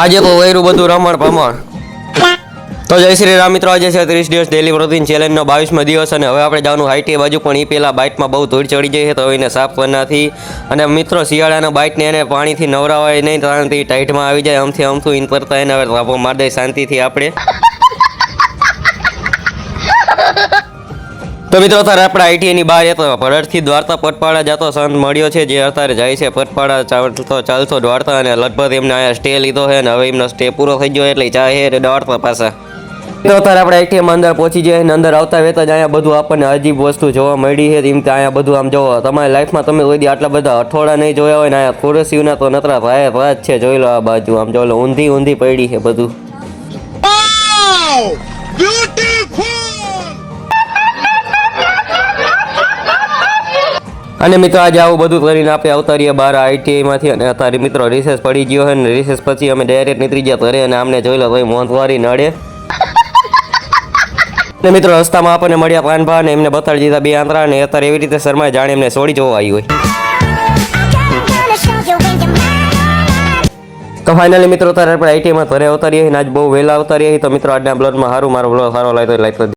આજે તો વૈરું બધું રમણ ભમણ. તો જય શ્રી રામ મિત્રો, આજે છે 30 દિવસ ડેલી પ્રોટીન ચેલેન્જનો 22મો દિવસ અને હવે આપણે જવાનું હાઈટી બાજુ. પણ એ પહેલાં બાઇટમાં બહુ ધૂળ ચડી જાય છે તો એને સાફ કરનાથી અને મિત્રો શિયાળાના બાઇટને એને પાણીથી નવરાવાય નહીં, ત્યાંથી ટાઈટમાં આવી જાય આમથી આમથું ઇન કરતા એને હવે રાપો માર દે શાંતિથી આપણે. તો મિત્રો અત્યારે આપણે આઈટીની બહાર હતો, ભરતથી દ્વારકા પટપાડા જતો સંત મળ્યો છે, જે અત્યારે જાય છે પટપાડા ચાલતો દ્વારકા અને લગભગ એમને અહીંયા સ્ટે લીધો છે અને હવે એમનો સ્ટે પૂરો થઈ ગયો એટલે ચાહે દ્વારકા પાછા. તો અત્યારે આપણે આઈટીએમ અંદર પહોંચી જાય અને અંદર આવતા વેતા જ અહીંયા બધું આપણને અજીબ વસ્તુ જોવા મળી છે. એમ કે અહીંયા બધું આમ જોવો, તમારી લાઈફમાં તમે કોઈ દી આટલા બધા અઠવાડા નહીં જોયા હોય ને અહીંયા ખુરશીઓના તો નતરા ભાઈ જ છે. જોઈ લો આ બાજુ આમ જો લો, ઊંધી ઊંધી પડી છે બધું. અને મિત્રો આજે આવું બધું કરીને આપણે આવતા રહીએ બહાર આઈટીઆઈમાંથી અને અત્યારે મિત્રો રિસેસ પડી ગયો છે અને રિસેસ પછી અમે ડાયરેક્ટ નીકળી ગયા ઘરે અને આમને જોઈ લો ભાઈ મોંઘવારી નડે. અને મિત્રો રસ્તામાં આપણને મળ્યા પાનભા અને એમને બતાડી દીધા બે આંતરા અને અત્યારે એવી રીતે શર્માએ જાણે એમને છોડી જોવા આવી હોય. તો ફાઇનલી મિત્રો અત્યારે આપણે આઈટીઆઈમાં ઘરે આવતા રહીએ અને આજ બહુ વહેલા આવતા રહીએ. તો મિત્રો આજના બ્લોગમાં સારું, મારો બ્લોગ સારો લાગ્યો તો લાઈક કરી